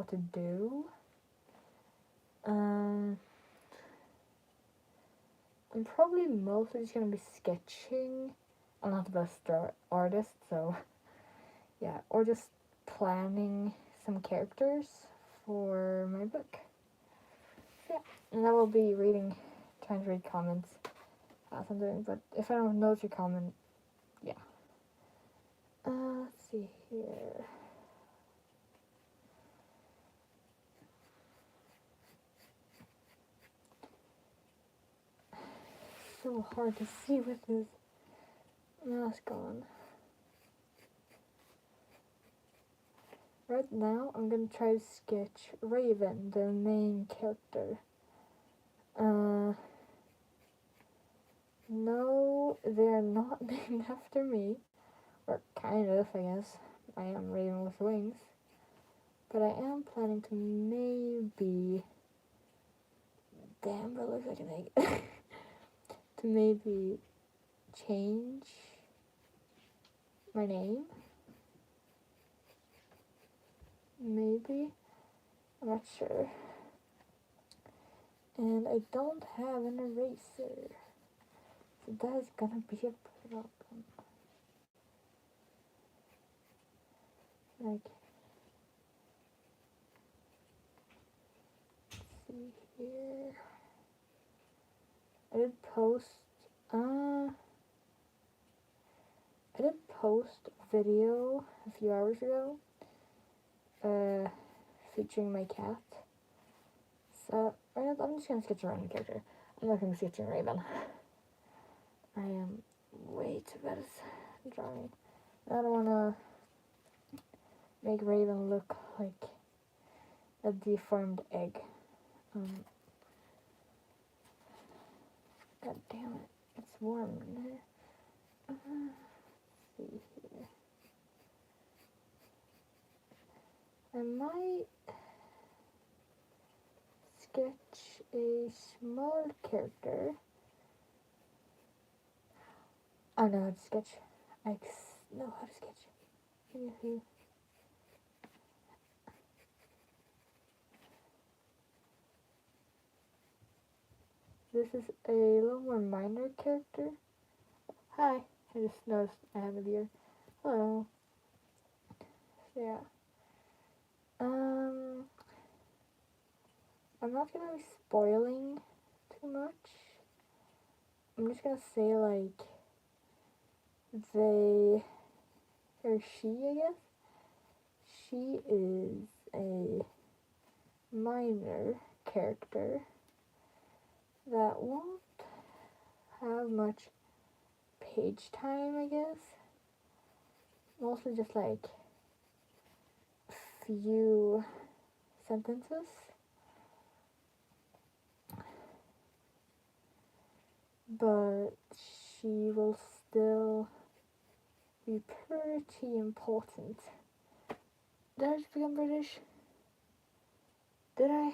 what to do. I'm probably mostly just gonna be sketching. I'm not the best artist, so yeah, or just planning some characters for my book. So, yeah, and I will be trying to read comments as I'm doing, but if I don't notice your comment, yeah. Let's see here. So hard to see with this mask on. Right now, I'm gonna try to sketch Raven, the main character. No, they're not named after me. Or kind of, I guess. I am Raven with wings. But I am planning to maybe... Damn, that looks like an egg. To maybe change my name. Maybe. I'm not sure. And I don't have an eraser. So that is gonna be a problem. Like, let's see here. I did post a video a few hours ago, featuring my cat. So I'm just gonna sketch a random character. I'm not gonna sketch a Raven. I am way too bad at drawing. I don't wanna make Raven look like a deformed egg. God damn it, it's warm in there. Let's see here. I might sketch a small character. I know how to sketch. I know how to sketch. Give me a few. This is a little more minor character. Hi, I just noticed I have a beard. Hello. So yeah. I'm not gonna be spoiling too much. I'm just gonna say like they or she, I guess. She is a minor character that won't have much page time, I guess. Mostly just like a few sentences. But she will still be pretty important. Did I just become British? Did I?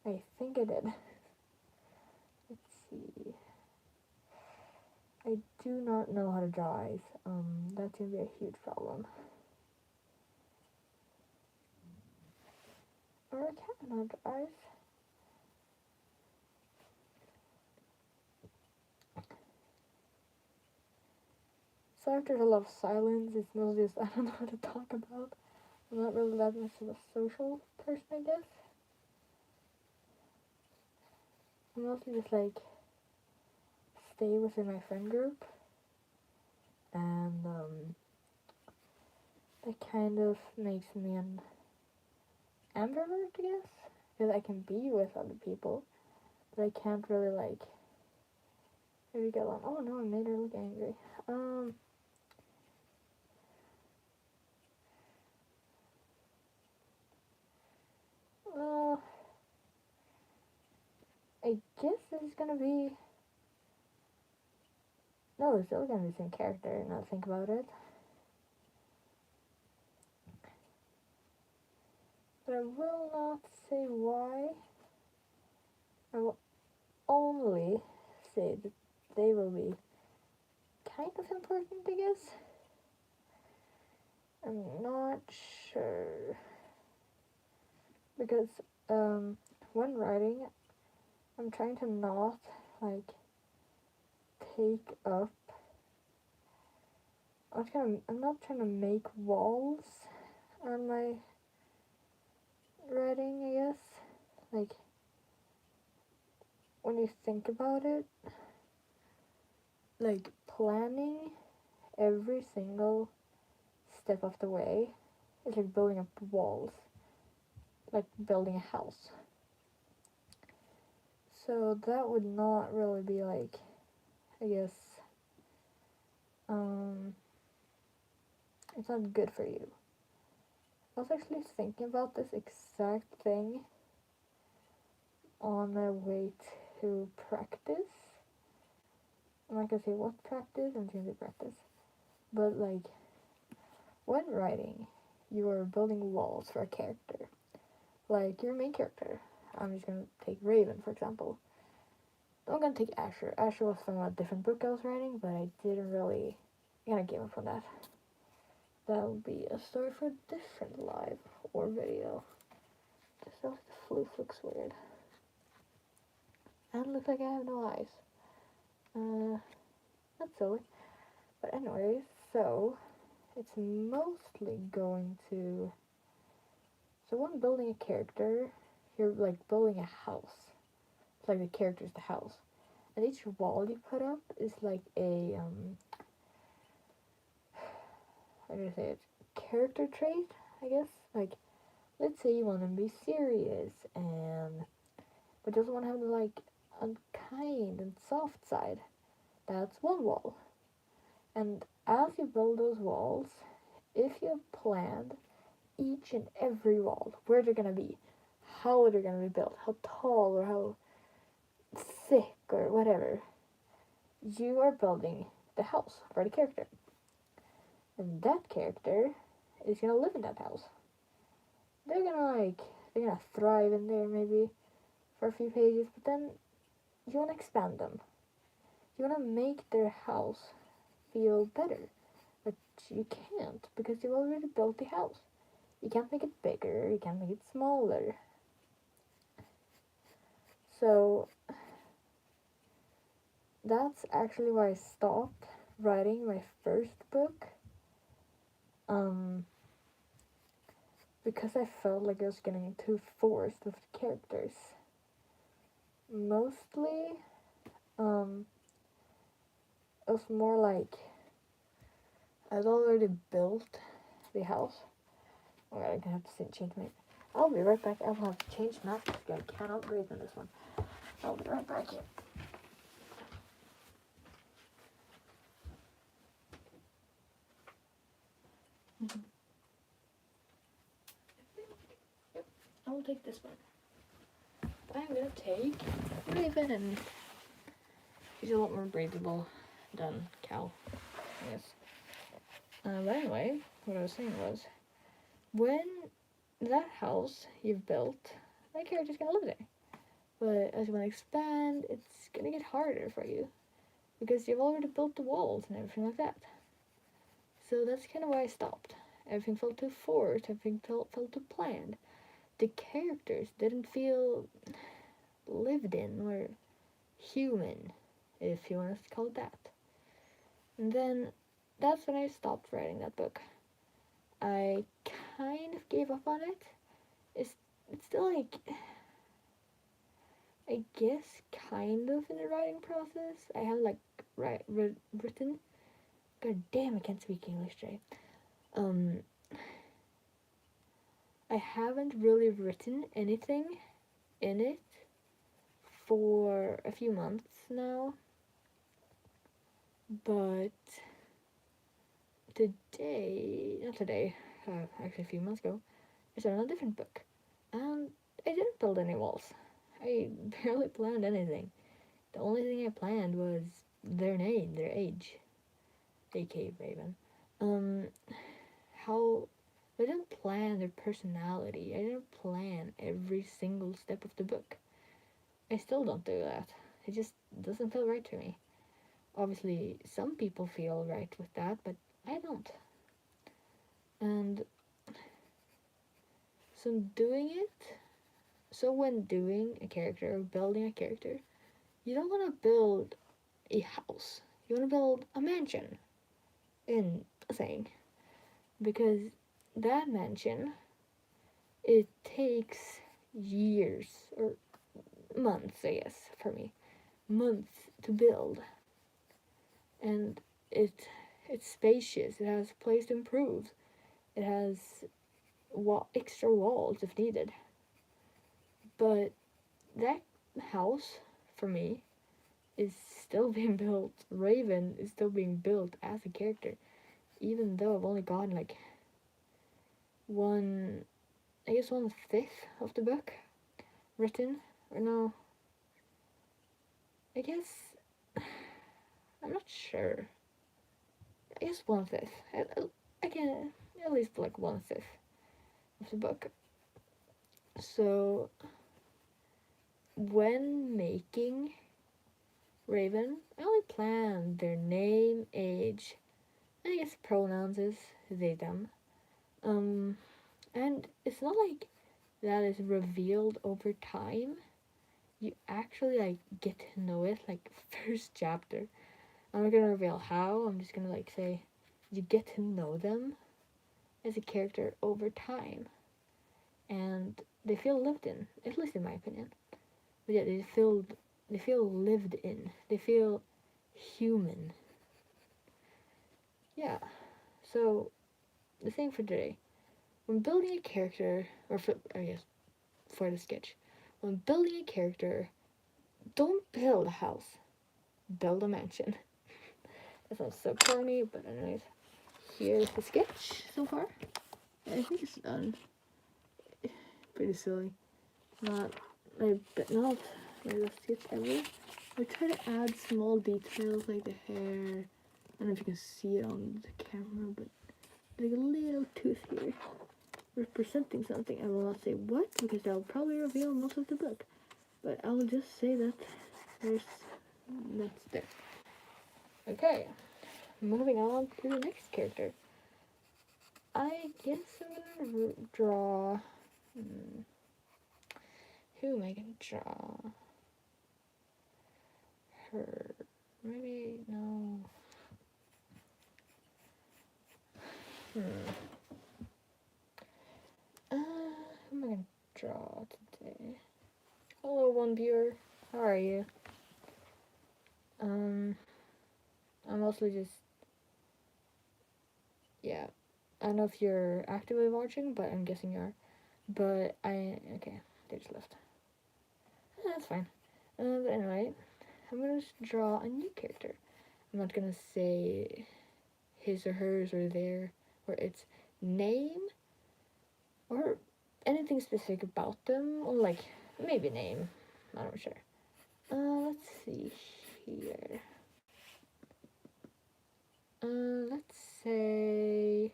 I think I did. Let's see. I do not know how to draw eyes. That's gonna be a huge problem. Or I can't know how to draw eyes. So after a lot of silence, it's mostly just I don't know what to talk about. I'm not really that much of a social person, I guess. I'm mostly just like stay within my friend group, and that kind of makes me an ambivert, I guess, because I can be with other people, but I can't really like maybe get along. Oh no, I made her look angry. Well, I guess this is gonna be... No, it's still gonna be the same character, now think about it. But I will not say why. I will only say that they will be kind of important, I guess. I'm not sure because when writing, I'm trying to not like take up. I'm not trying to make walls on my writing. I guess like when you think about it, like planning every single step of the way is like building up walls, like building a house. So that would not really be like, I guess, um, it's not good for you. I was actually thinking about this exact thing on my way to practice. I'm not gonna say what practice, I'm gonna say practice. But like, when writing, you are building walls for a character. Like your main character. I'm just gonna take Raven, for example. I'm gonna take Asher. Asher was from a different book I was writing, but I didn't really kind of give up on that. That would be a story for a different live or video. Just like the floof looks weird. And it looks like I have no eyes. That's silly. But anyways, so it's mostly going to. So when building a character, you're like building a house. It's like the character's the house. And each wall you put up is like a how do I say it? Character trait, I guess. Like, let's say you want to be serious and but doesn't want to have the like unkind and soft side. That's one wall. And as you build those walls, if you have planned each and every wall, where they're gonna be, how they're gonna be built, how tall or how thick or whatever, you are building the house for the character. And that character is gonna live in that house. They're gonna thrive in there maybe for a few pages, but then you wanna expand them. You wanna make their house feel better. But you can't because you've already built the house. You can't make it bigger, you can't make it smaller. So that's actually why I stopped writing my first book. Because I felt like I was getting too forced with the characters. Mostly, it was more like I'd already built the house. Oh god, I'm gonna have to change my. I'll be right back. I'll have to change maps because I cannot breathe in this one. I'll be right back here. Mm-hmm. Yep, I will take this one. I'm gonna take Raven, and she's a lot more breathable than Cal, I guess. But anyway, what I was saying was, when that house you've built, that character's gonna live there. But as you want to expand, it's gonna get harder for you because you've already built the walls and everything like that. So that's kind of why I stopped. Everything felt too forced. Everything felt too planned. The characters didn't feel lived in or human, if you want to call it that. And then that's when I stopped writing that book. I kind of gave up on it. It's still like, I guess, kind of in the writing process. I have like written. God damn, I can't speak English today. I haven't really written anything in it for a few months now. But not today, actually a few months ago, I started a different book. And I didn't build any walls. I barely planned anything. The only thing I planned was their name, their age, aka Raven. How I didn't plan their personality. I didn't plan every single step of the book. I still don't do that. It just doesn't feel right to me. Obviously, some people feel right with that, but I don't. And so doing it, so when doing a character or building a character, you don't want to build a house. You want to build a mansion in a thing, because that mansion, it takes years or months, I guess, for me, months to build, and it's spacious. It has place to improve. It has extra walls if needed. But that house, for me, is still being built. Raven is still being built as a character, even though I've only gotten like one, I guess 1/5 of the book written. Or no, I guess, I'm not sure. I guess 1/5. I can at least like 1/5 of the book. So when making Raven, I only planned their name, age, and I guess pronouns is they them. And it's not like that is revealed over time. You actually like get to know it like first chapter. I'm not gonna reveal how. I'm just gonna like say you get to know them as a character over time, and they feel lived in. At least in my opinion. But yeah, they feel lived in. They feel human. Yeah. So the thing for today, when building a character, or for I guess for the sketch, when building a character, don't build a house. Build a mansion. That sounds so corny, but anyways, here's the sketch so far. I think it's done. Pretty silly. Not not my best sketch ever. I try to add small details like the hair. I don't know if you can see it on the camera, but like a little tooth here representing something. I will not say what, because that will probably reveal most of the book. But I will just say that that's there. Okay, moving on to the next character. I guess I'm gonna draw. Who am I gonna draw? Her. Maybe no. Who am I gonna draw today? Hello, one viewer. How are you? I'm mostly just, yeah. I don't know if you're actively watching, but I'm guessing you are. But okay, they just left. That's fine. But anyway, I'm gonna just draw a new character. I'm not gonna say his or hers or their or its name or anything specific about them, or like maybe name. I'm not sure. Let's see here. Let's say.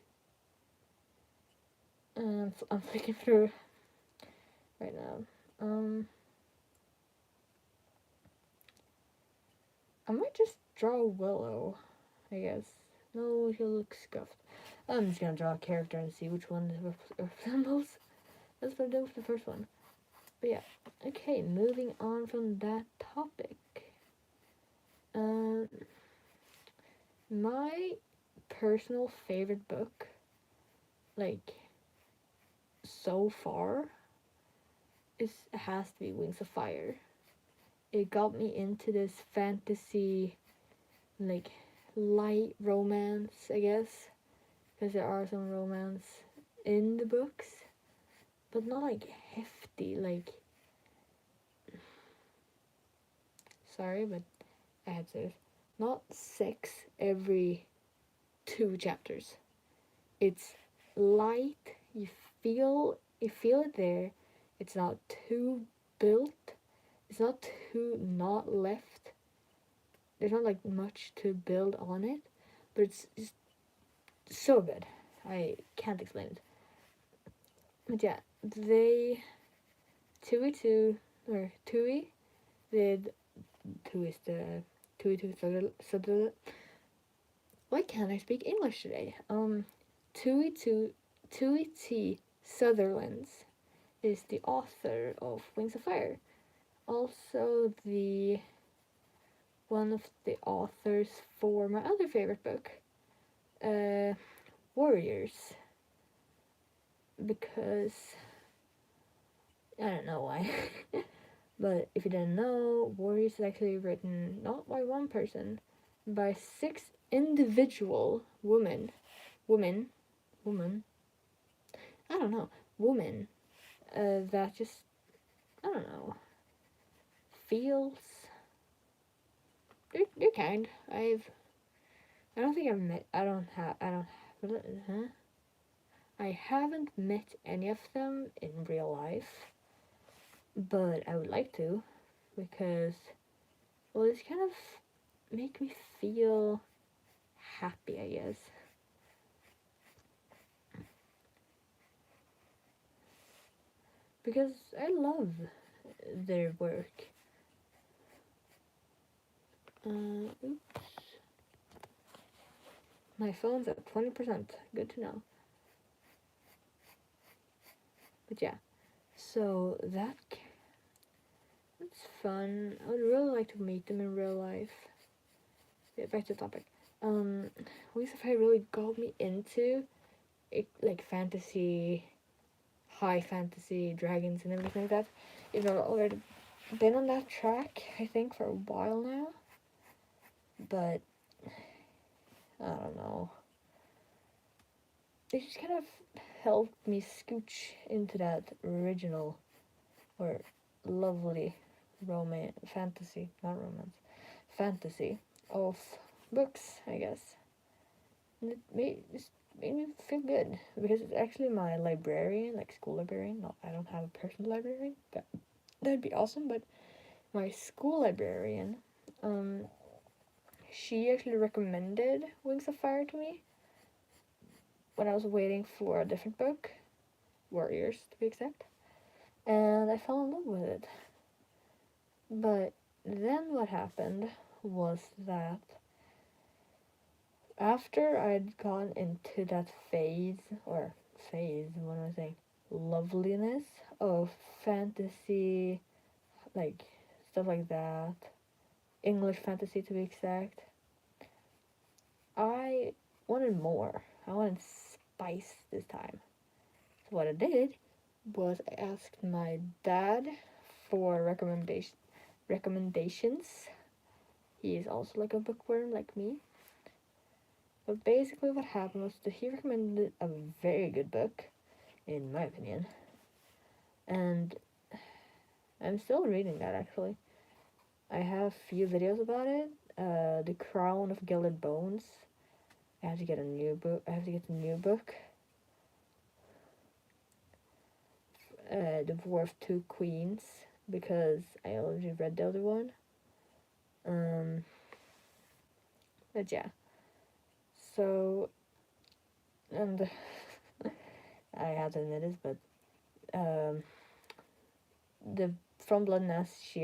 I'm flicking through right now. I might just draw Willow, I guess. No, he'll look scuffed. I'm just gonna draw a character and see which one resembles. That's what I did with the first one. But yeah, okay, moving on from that topic. My personal favorite book, like, so far, has to be Wings of Fire. It got me into this fantasy, like, light romance, I guess, because there are some romance in the books, but not like hefty, like, sorry, but I had to say this, not sex every 2 chapters. It's light, you feel it there. It's not too built, it's not too not left. There's not like much to build on it, but it's so good. I can't explain it. But yeah, they Tui did Tui is the Tui subtitle. Why can't I speak English today? Tui T. Sutherland is the author of Wings of Fire. Also, the one of the authors for my other favorite book, Warriors, because I don't know why. But if you didn't know, Warriors is actually written not by one person, by 6 individual women, I don't know, women, that just, I don't know, feels, they're kind. I don't think I've met, I haven't met any of them in real life, but I would like to, because, well, it's kind of make me feel happy, I guess. Because I love their work. Oops. My phone's at 20%. Good to know. But yeah, so that's fun. I would really like to meet them in real life. Yeah, back to the topic. Wings of Fire really got me into it, like fantasy, high fantasy, dragons and everything like that. Even though I've already been on that track, I think, for a while now. But I don't know. They just kind of helped me scooch into that original or lovely fantasy of books, I guess. And just made me feel good because it's actually my librarian, like school librarian. No, I don't have a personal librarian. That'd be awesome, but my school librarian, she actually recommended Wings of Fire to me when I was waiting for a different book, Warriors to be exact, and I fell in love with it. But then what happened was that after I'd gone into that what am I saying? Loveliness of fantasy, like stuff like that, English fantasy to be exact, I wanted more. I wanted spice this time. So what I did was I asked my dad for recommendations. He is also like a bookworm like me. But basically what happened was that he recommended a very good book, in my opinion. And I'm still reading that actually. I have a few videos about it. The Crown of Gilded Bones. I have to get a new book. The Dwarf Two Queens, because I already read the other one. But yeah. So, and I have to admit this, but the From Blood and Ash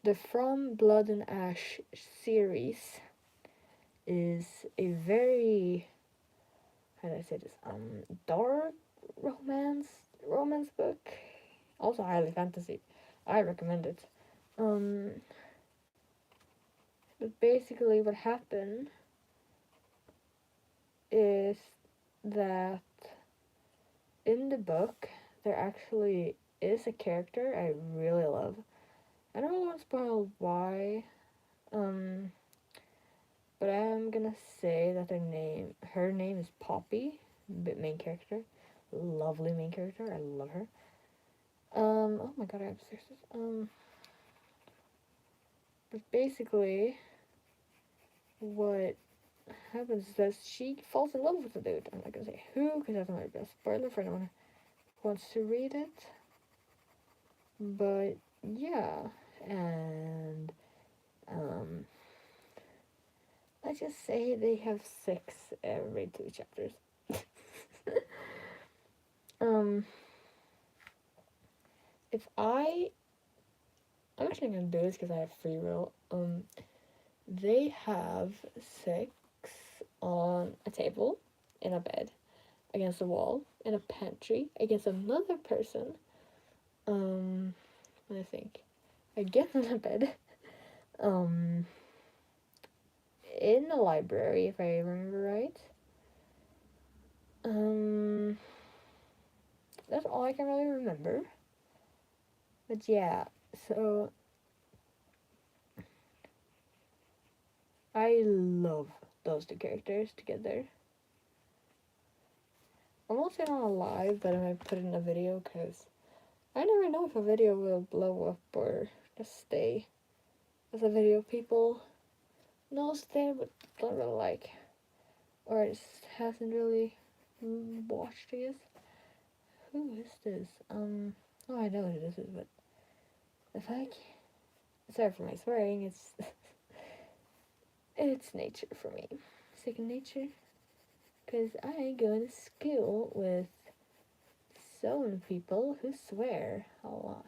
the From Blood and Ash series is a very, how do I say this, dark romance book, also highly fantasy. I recommend it. But basically what happened is that in the book there actually is a character I really love. I don't want to spoil why, but I'm gonna say that her name is Poppy, the main character. Lovely main character, I love her. Oh my god, I have sixes. But basically, what happens is that she falls in love with the dude. I'm not gonna say who, because that's not a spoiler for anyone who wants to read it. But yeah, and let's just say they have sex every 2 chapters. If I'm actually gonna do this because I have free will. They have sex on a table, in a bed, against a wall, in a pantry, against another person. Let me think. Again in a bed. In a library, if I remember right. That's all I can really remember. But yeah, so I love those two characters together. I'm also not live, but I might put it in a video because I never know if a video will blow up or just stay as a video people know stay but don't really like. Or just hasn't really watched, I guess. Who is this? Oh, I know who this is, but if I sorry for my swearing, it's nature for me. Second nature. Because I go to school with some people who swear a lot.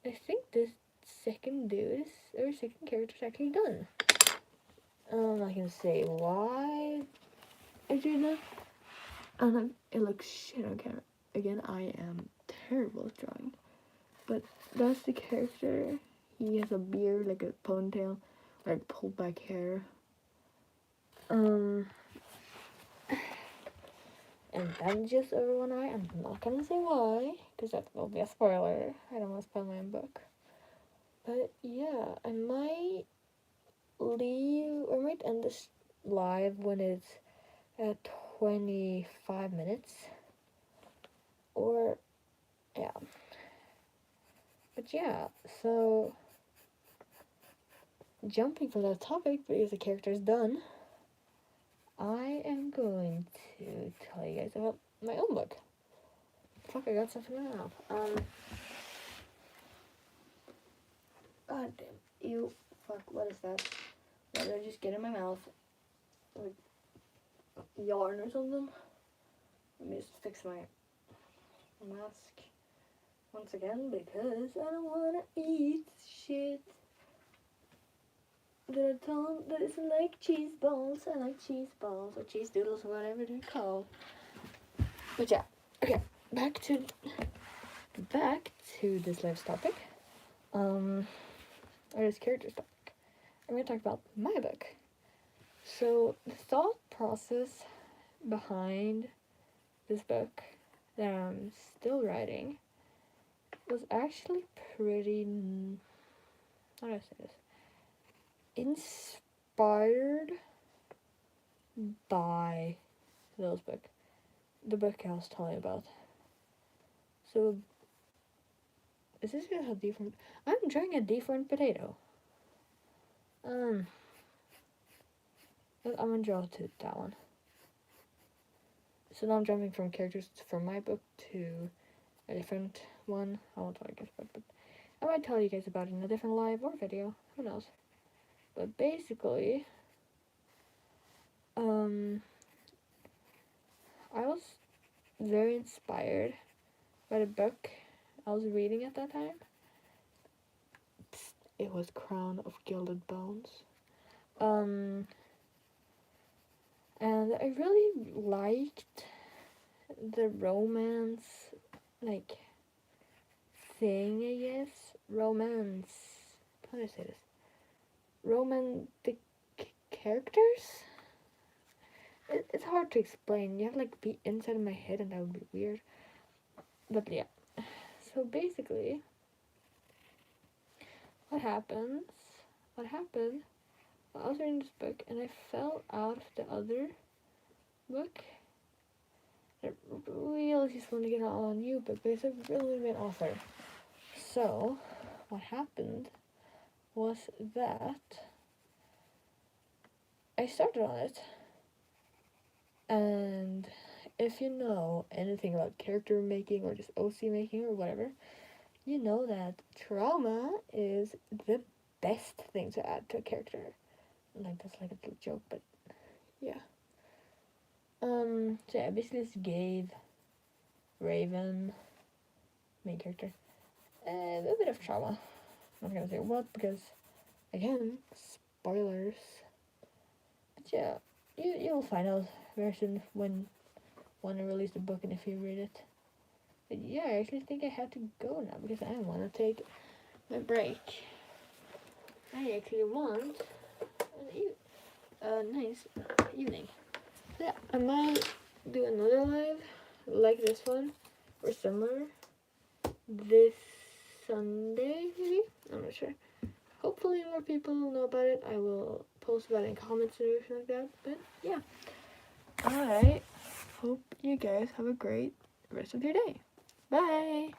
I think this second dude or second character is actually done. I'm not gonna say why I do that. And it looks shit on camera. Again, I am terrible at drawing. But that's the character. He has a beard, like a ponytail, like pulled back hair. And then just over one eye. I'm not gonna say why, because that will be a spoiler. I don't want to spoil my own book. But yeah, I might leave or might end this live when it's at 25 minutes. Or yeah. But yeah, so jumping from that topic because the character is done, I am going to tell you guys about my own book. Fuck, I got something in my mouth. God damn. Ew. Fuck, what is that? What did I just get in my mouth? Like, yarn or something? Let me just fix my mask once again because I don't wanna eat shit. Did I tell them that it's like cheese balls? I like cheese balls or cheese doodles or whatever they're called. But yeah, okay, back to this live's topic. Or this character's topic. I'm gonna talk about my book. So the thought process behind this book that I'm still writing was actually pretty, how do I say this? Inspired by those book. The book I was telling you about. So, is this a different? I'm trying a different potato. I'm gonna draw to that one. So now I'm jumping from characters from my book to a different one. I won't tell you guys about it, but I might tell you guys about it in a different live or video. Who knows? But basically, I was very inspired by the book I was reading at that time. It was Crown of Gilded Bones. And I really liked the romance, like, thing, I guess. Romance. How do I say this? Romantic characters? It's hard to explain. You have to, like, be inside of my head and that would be weird. But yeah. So basically, what happened, I was reading this book and I fell out of the other book. I really just want to get on a new book, but it's a really good author. So, what happened was that I started on it, and if you know anything about character making or just OC making or whatever, you know that trauma is the best thing to add to a character. Like, that's like a little joke, but yeah. So yeah, basically this gave Raven, main character, a bit of trauma. I'm not gonna say what because, again, spoilers. But yeah, you'll find out very soon when I release the book and if you read it. But yeah, I actually think I have to go now because I want to take my break. I actually want a nice evening. So yeah, I might do another live like this one or similar this Sunday, maybe? I'm not sure. Hopefully more people know about it. I will post about it in comments and everything like that. But yeah. I hope you guys have a great rest of your day. Bye!